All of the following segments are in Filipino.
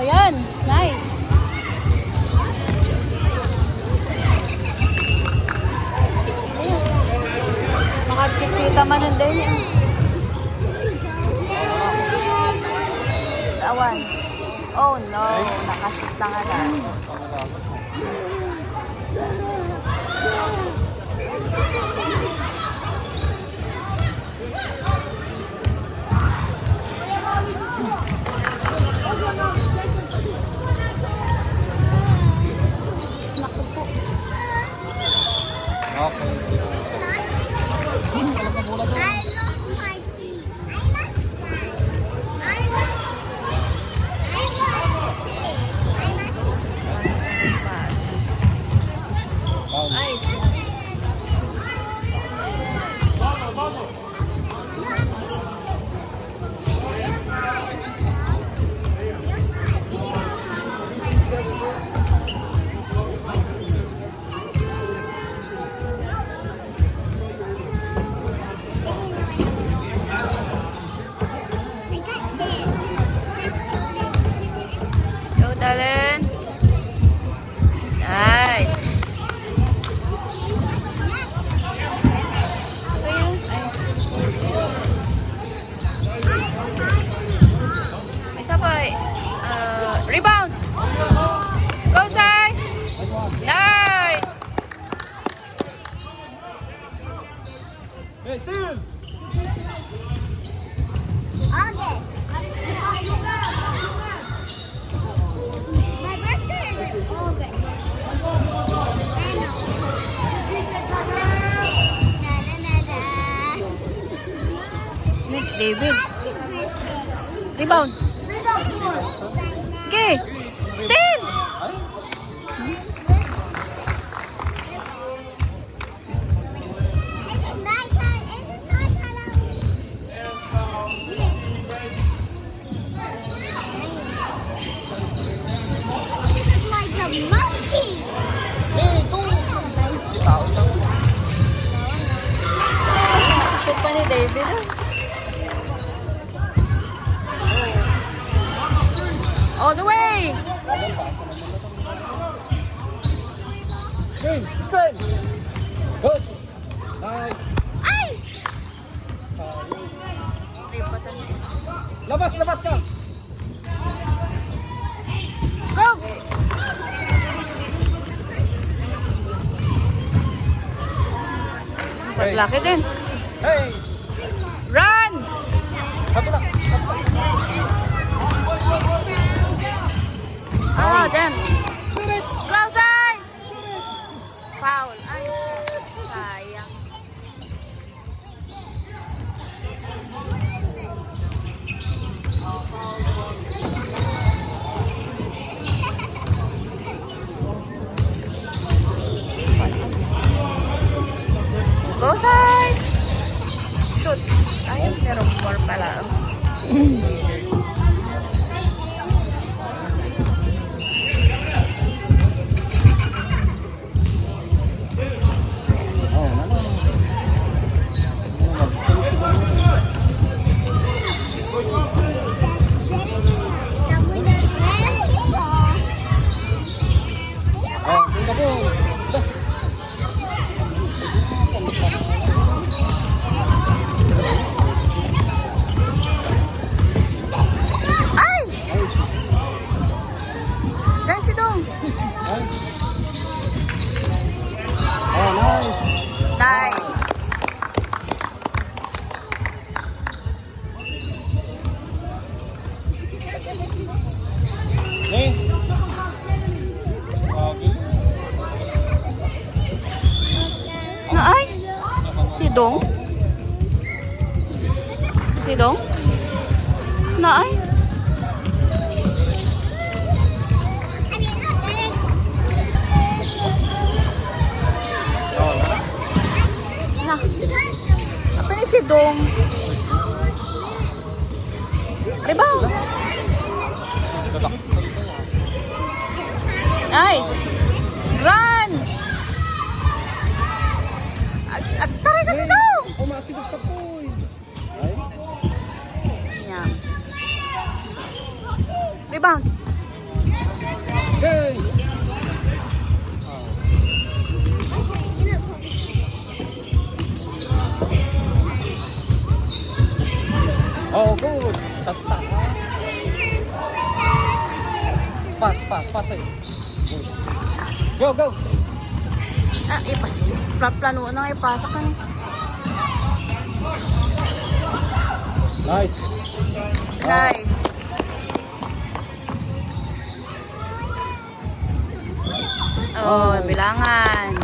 Oh, yan. Nice. Makakikita man ng din yan. Awan. Oh no, nakasit na nga lang. Naku po. Go, darling. Nice. Isa pa. Rebound. Go, Sai. Nice. Hey, Steve! Nick David. Rebound. Sige. Steal. Shoot pa ni David. All the way. Screen! Screen! Good! Nice! Ay! Labas! Labas ka! Go! Paglaki din. Hey! Run! Kabila! Ah, then. Shoot it! Go outside! Foul. Ay, sayang. Go outside! Shoot. Ayun, pero more pala. Nice. Hey! Naay? Si Dong? Si Dong? Naay? Na. Apa ni si Dong? Rebound. Nice. Run. Taray ka dito. Umasigod ka po eh. Yan. Rebound. Hey! Oh, good. Kasta. Pas eh. Go, go. Ah, ipas. Plano na ipasa ka ni. Nice. Nice. Oh, bilangan.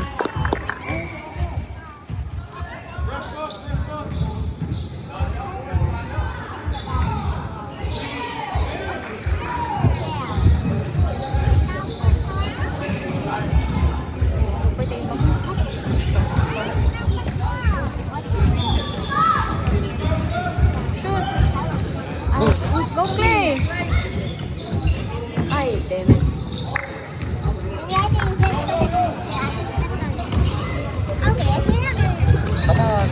Pwede mo. Shoot. Go play. Ay, damn it. Come on.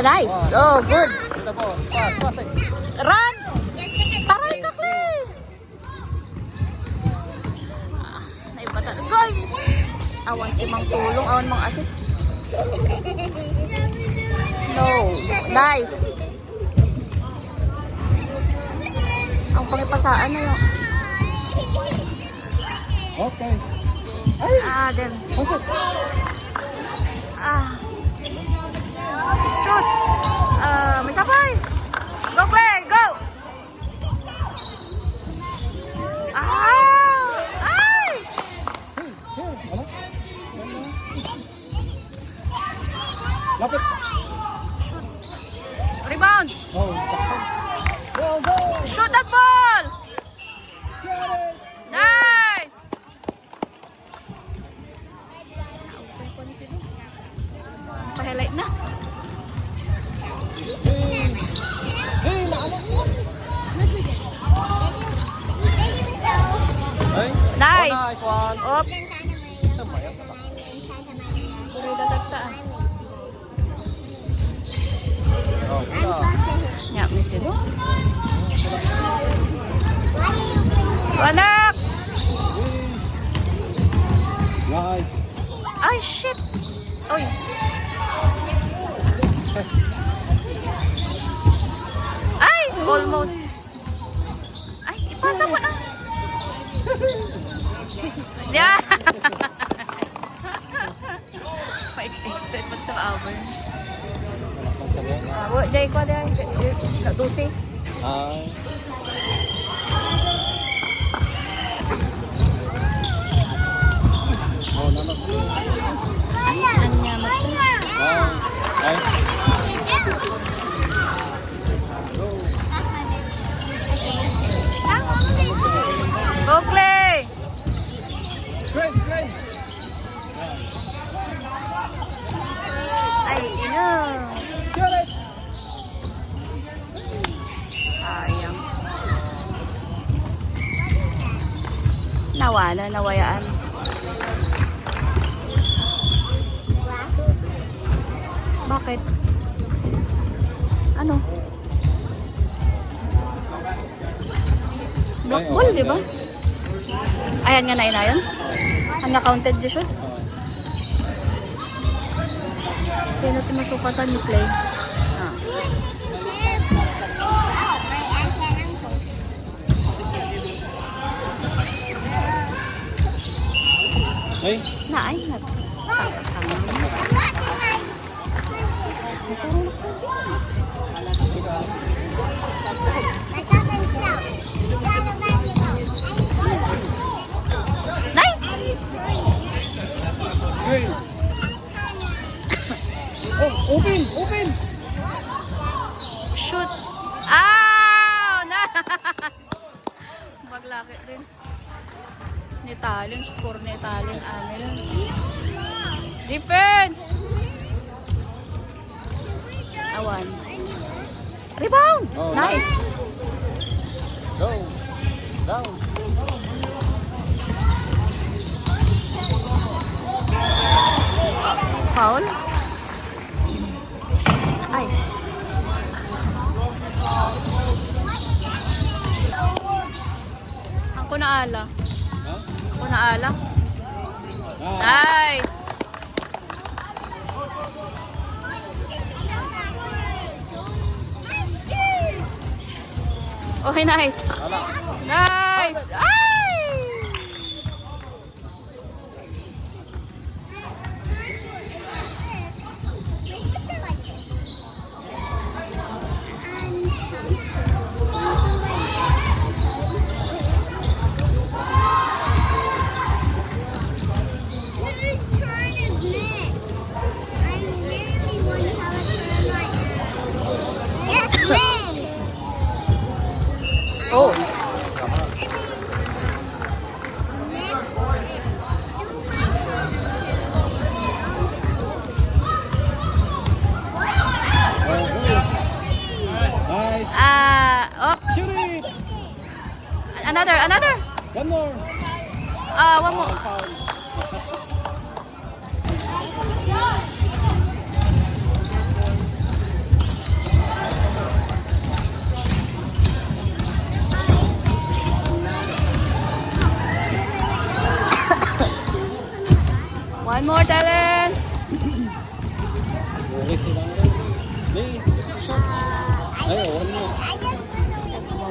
Nice. Oh, good. Ito po. Pas eh. Run! Taray ka, Clay! Naibata. Guys! Awan imang tulong, awan mang assist. No. Nice. Ang pangipasaan na yun. Okay. Ay! Ah, damn. Pasok. Ah. Shoot! May sabay! Go, Clay! Go! Ah! Ay! Ano? Lapit. Rebound! Oh, go, go. Shoot that ball! Shot it. Nice! Pa-highlight na. Hey, naanak mo. Ay. Nice! Oh, nice one. Op! Tamayang ka ba? Tuloy datagtaan. Oh, wala. Nya, may silo. Anak! Nice. Ay, shit! Oy! Ay! Almost! Ay, ipasa mo na! Yeah! Pa-excited pa ito hour. Wala, jay ko dyan. Katusi. Ay. Oh, nanak. Ay, anya mo ito. Ay. Go, Clay! Great. Ay, ino. Shot it. Sayang. Nawala, nawayaan. Bakit? Ano? Block ball, di ba? Ayan nga na yun. Ang na-counted di siya. Sino timusukatan ni Clay? Ah. Ay. Naay na. Masarap na Nay! Screen. Oh, open. Shoot! Ow! Na! Maglaki din. Ni Talon, score ni Talon. Ano Defense! Awan. Rebound! Oh, Nice! Go. Down. Foul? Ay. naala. Ha? O naala. Ah. Nice! Okay, nice. Wala. Nice! Ay! Oh! Nice. Oh! Shoot it. Another! One more. One more. Foul. One more, talent! Ulit sila. May shot. Ay, one more.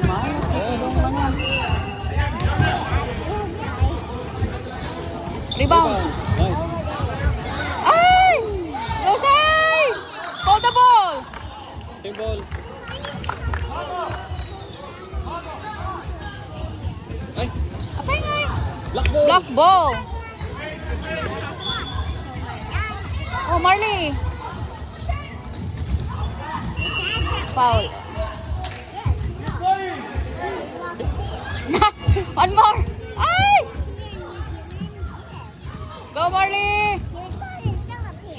Mamayos, kasilong lang yan. Rebound! Nice. Ay! Jose! Hold the ball! Same ball. Ay, Atay nga eh. black ball. Block ball! Oh, Marley! Foul. One more! Ay! Go, Marley!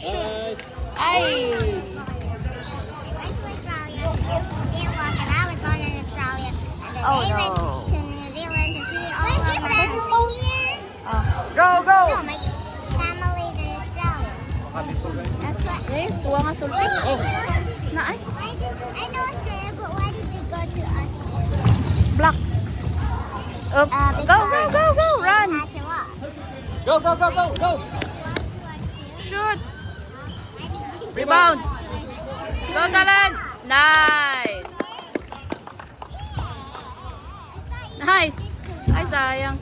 Nice. Ay! Oh, no. Go, go! Makalito guys. Yes, tuwa nga sulti. Oh, Na ay, I know Australia, but why did they go to us? block. Up. Go, go, go, go! Run! go, go, go, go, go. Shoot! Rebound! Go, talent! Nice! Nice! Ay, sayang.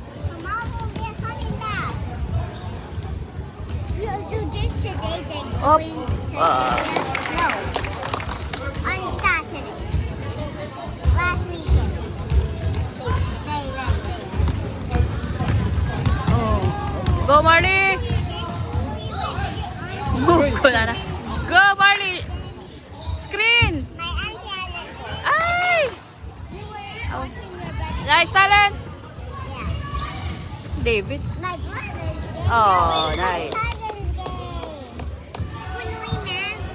So just today they're Up. going to no. On Saturday. Last weekend. They went. Oh. Go, Marley! Move ko na na. Go, Marley! Screen! My auntie Alex, Ay! you were watching your brother. Nice talent! Yeah. David. My brother's game. Oh, My nice. cousin's game. Punoy Mavs.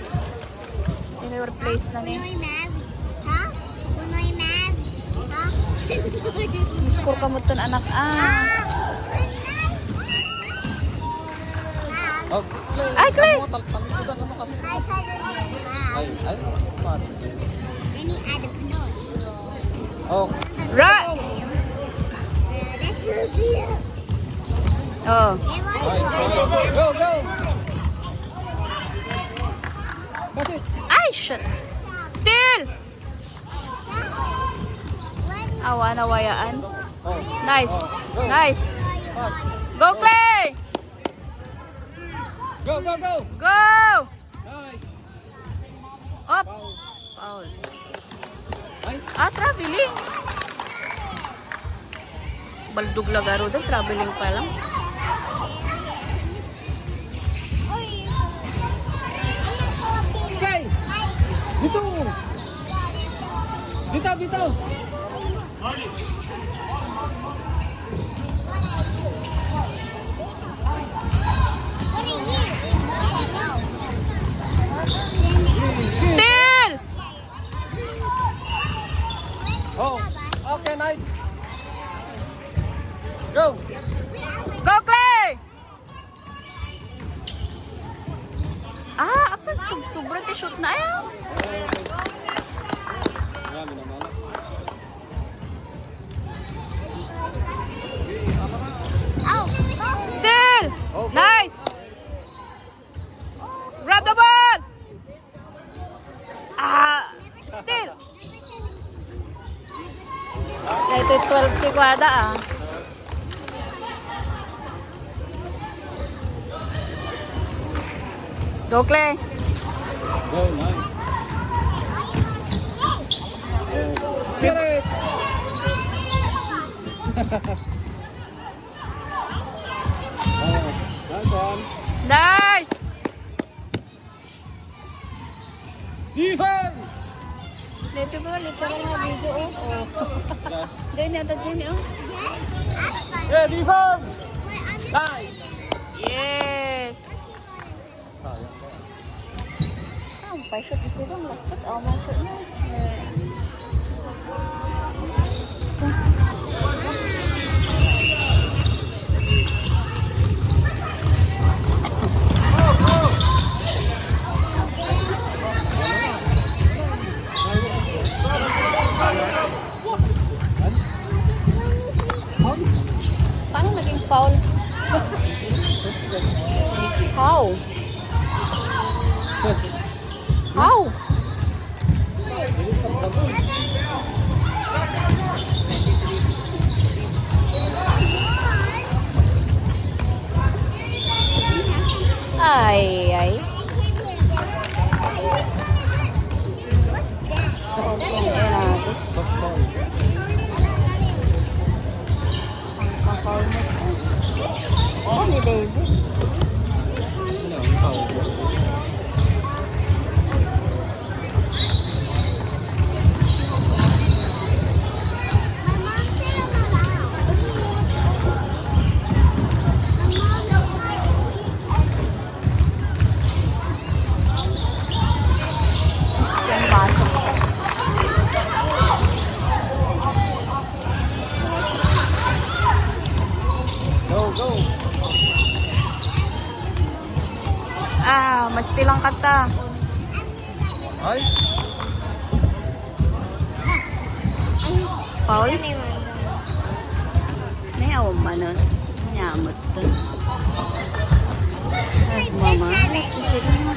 In-replace na ni. Punoy Mavs. Ha? Punoy Mavs. Ha? Score ka mo ton anak. Oh, Ay, Clay! Ano, talikudan, ano kasi? My cousin's Mavs. Ay, pare. Then he added Punoy. Oh, Right! That's Lucia. Oh. nice. Go, go. That's it. Ay, shots! Still! Awa na wayaan. Oh, Nice. go. Nice. Pass. Go, Clay! Go, go, go. Go! Nice. Up! Foul. Foul. Ay, Traveling. Baldog lagaro doon. Traveling pa lang. okay. Dito. Dito, dito. Still! Oh, okay, nice. Go. Go, Clay! Apan sobra ti shoot na ayaw. Marami naman. 2012 si Kwada ah. Go, Clay. Go, nice. Get it! Nice one. Nice! Defense! Dito bro, literal na video oh. Dahil niya ito dyan oh. Yeah, defense! Nice! Yes! Ah, pa-shoot ito lang. Last shot. Oh, ma-shoot na. Paano naging foul? How? How? Ay, ay. Okay, natin. Ang mo. Oh, ni David. Yan pasok. Go, go! Ah, masti lang kata. Ay! Paul? Nayaw man nun. Nyamot dun. Ay, mama. Masti sila na.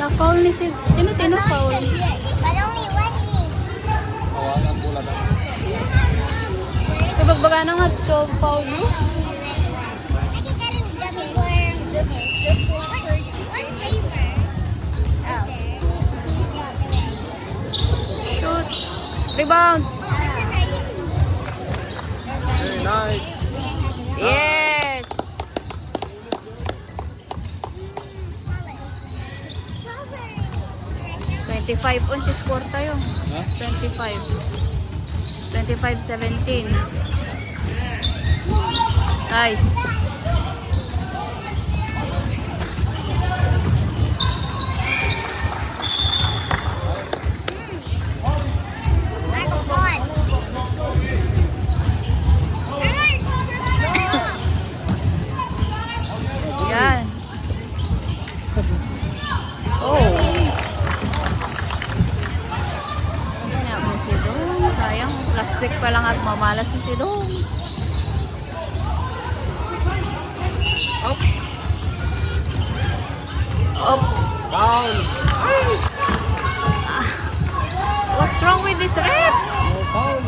Na-foul ni si... Sino tina-foul? But only one hit. Kawalan pula na. Kabagbaga na nga ito, foul mo. I can get it before just one flavor. Oh. Shoot. Rebound. Very nice. Yes. Strawberry. 25 on si score tayo. Huh? 25. 25-17. Nice. Michael Vaughn. Yan. Oh. Kaya mo si Dong. Sayang. Last week pa lang at mamalas na si Dong. Up. Up. Down! What's wrong with these refs? No foul!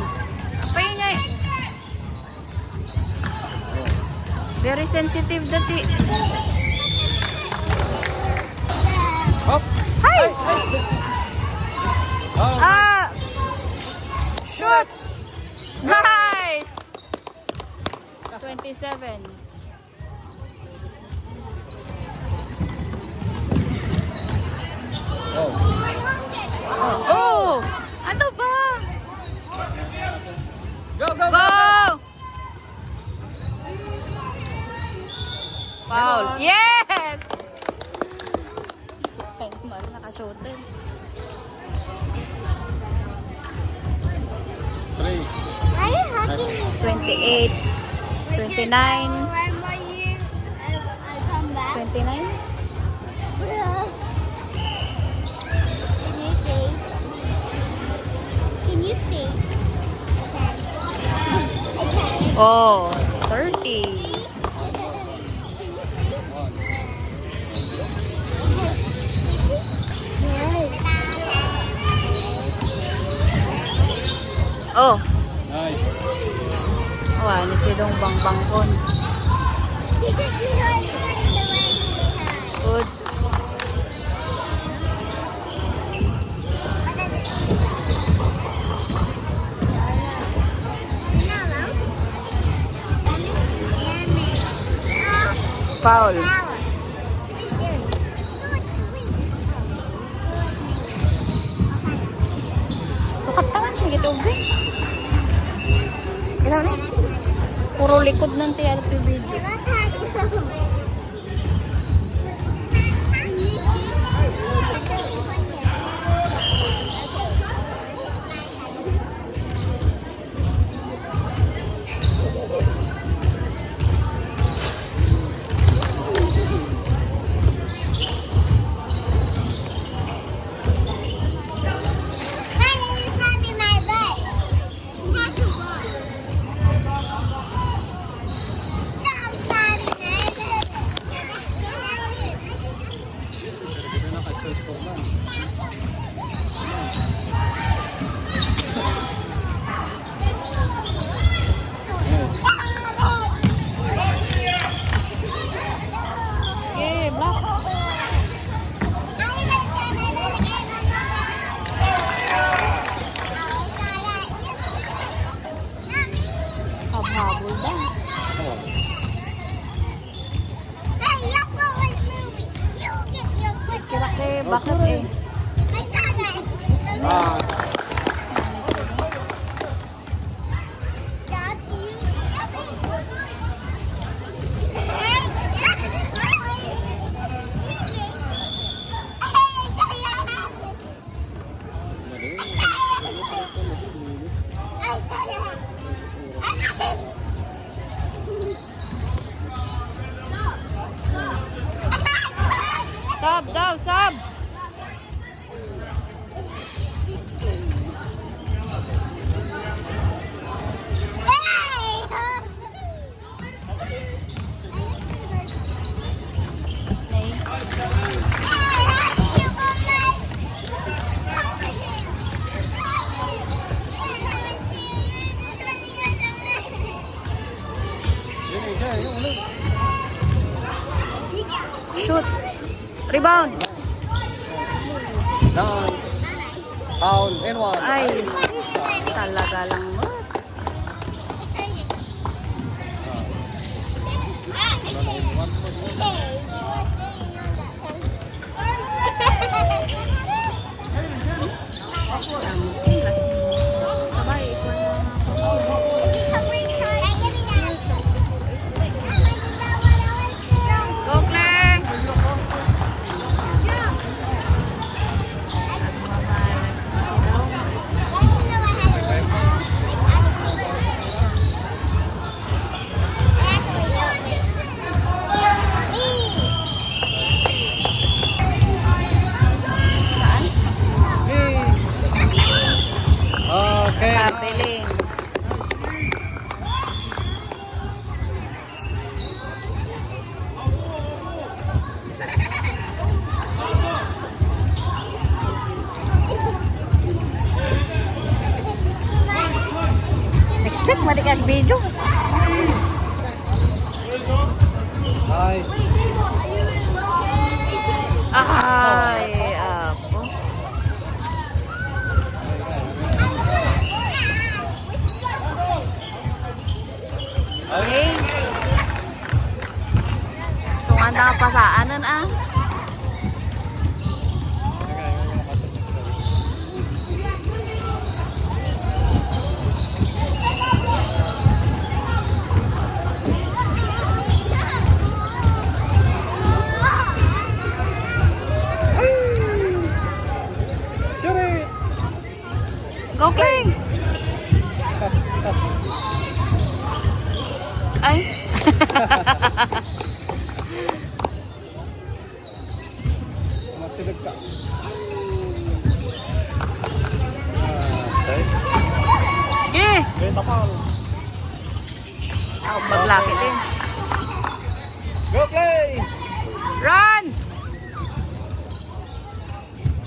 Apa yun nga eh? Very sensitive dati. Up! Hi! Down! Ah! Shoot! Nice! 27. Oh! Oh! Ano ba? Go, go, Go! Foul. Yes! Ay, mali nakasutin. 3. Are you hugging me? 28. 29. One more year, I'll come back. 29? Bro. Can you see? Can you see? I can. Oh, 30. Oh, Nice. wala ni silong bang-bangkon. Good. Foul. Sukat tangan sige tubig. Kita na. Puro likod ng tiyan at video. Okay, block. Habhabol ba? Oh. Kira kay bakit eh. Ah. Sub daw, sub. Shoot. Rebound. Down. Down. And one. Ay, talaga lang mo. Sabay, ikaw na Go, Claire! Okay. Kapiling. Expect mati kag video. Nice. Ay, apo. Okay. Tungan na pasaanan ah. Shoot it. Go, Kling! Ay. Masilig ka. Okay. Okay. Okay, tapal. Oh, maglaki din. Go play! Run!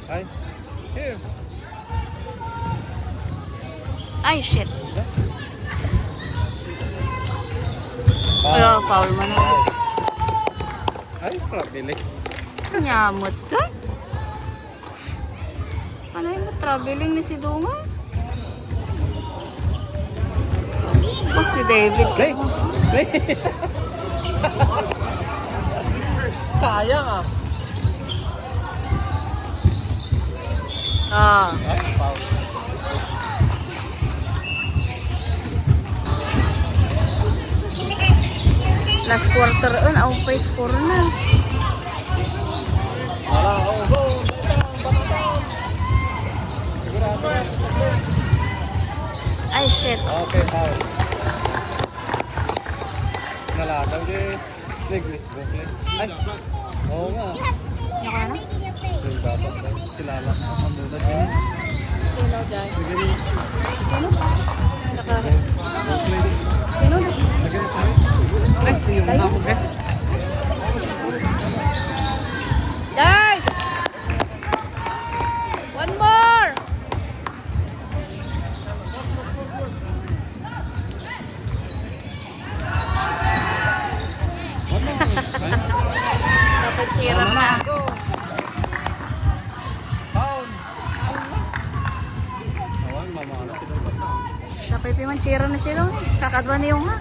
Ay. Here. Ay, shit. Kaya, foul man na. Ay, traveling. Nyamot ka. Ano yung traveling ni si Dunga? Oh, si David. Play! Play! Sayang ah. Ah. Ay, foul. Last quarter ang pa score na. Wala, oh, go! Sigurado. Ay, shit. Okay, foul. Naladaw din. Neglis ko. Ay, oo nga. Naka na? Yung dapat ba? Kilala. Ang muna din. Sino dyan? Sige rin. Naka. Go play din. Sino na? Sige rin tayo. Ay, yung namo eh. Guys! One more! Dapat sirap na. Foul! Awan, mamana sila ba? Dapat piman sirap na sila. Kakadwa na yung ha.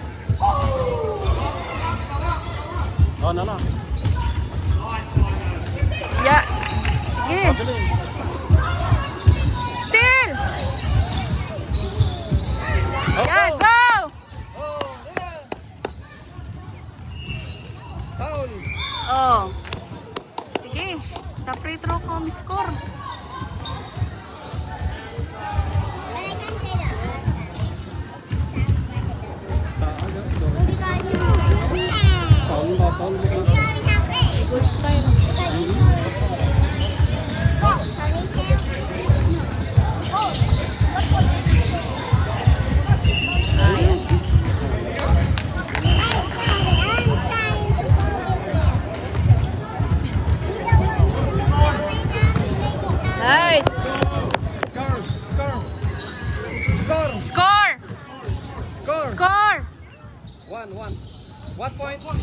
Oh, na. Yeah. Sige. Still! Yeah, go! Oh, yeah. Foul! Oh. Sige. Sa free throw ko, score. Foul ba? Foul ba? Good style. Nice. Score! Score! Score! Score! Score! Score! 1-1. 1 point. 1.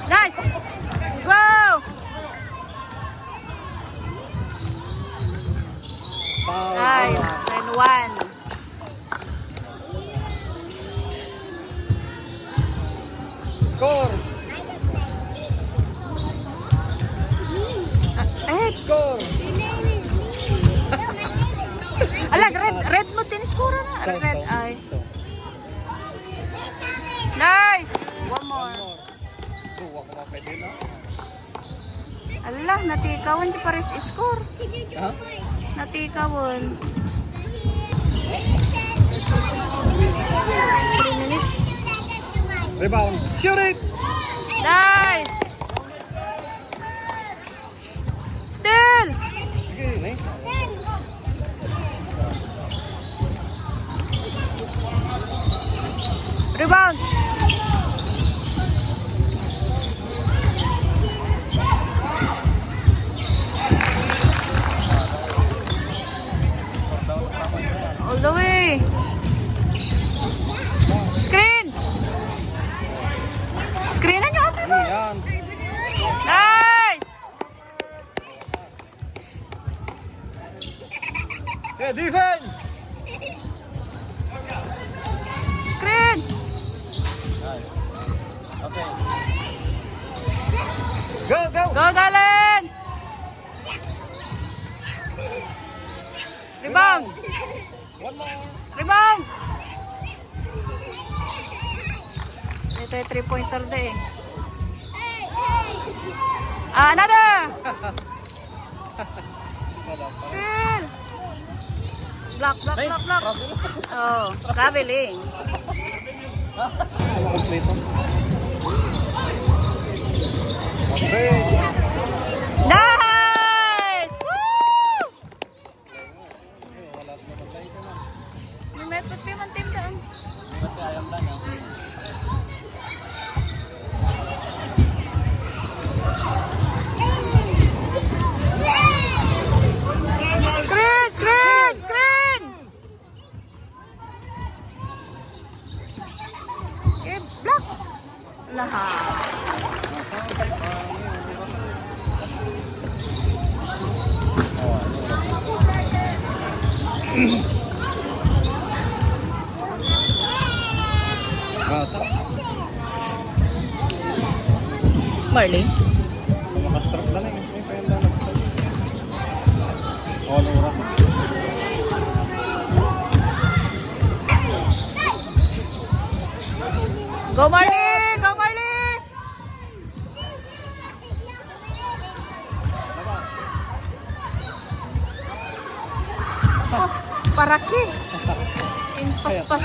Nice! Go! Foul. Nice. And one. Score! Eh, Score! alag, red mo tiniscore na. Red ay. Nice! One more. Buwa ko na pwede na. Allah, natikawan si Paris score. Ha? Natikawan. 3 minutes. Rebound. Shoot it! Nice! Still! Sige, nice. Rebound! All the way! Screen! Screenan nyo ate mo! Yan. Nice! Yeah, defense! Screen! Nice. Okay. Go, go! Go, Galen! Rebound! One more. Rebound! Ito yung 3-pointer na eh. Ah, another! Still! Block, block, block, block. Oh, traveling. Ano kompleto? Okay. Nice! Woo! Wala naman tayo ka na. May method pa yung team doon. Ba't kaya lang ha? Asa? Marley? Makastrap na lang eh. May penda na. Oo, anong oras? Go Marley! Go Marley! Oh, paraki. Paspas.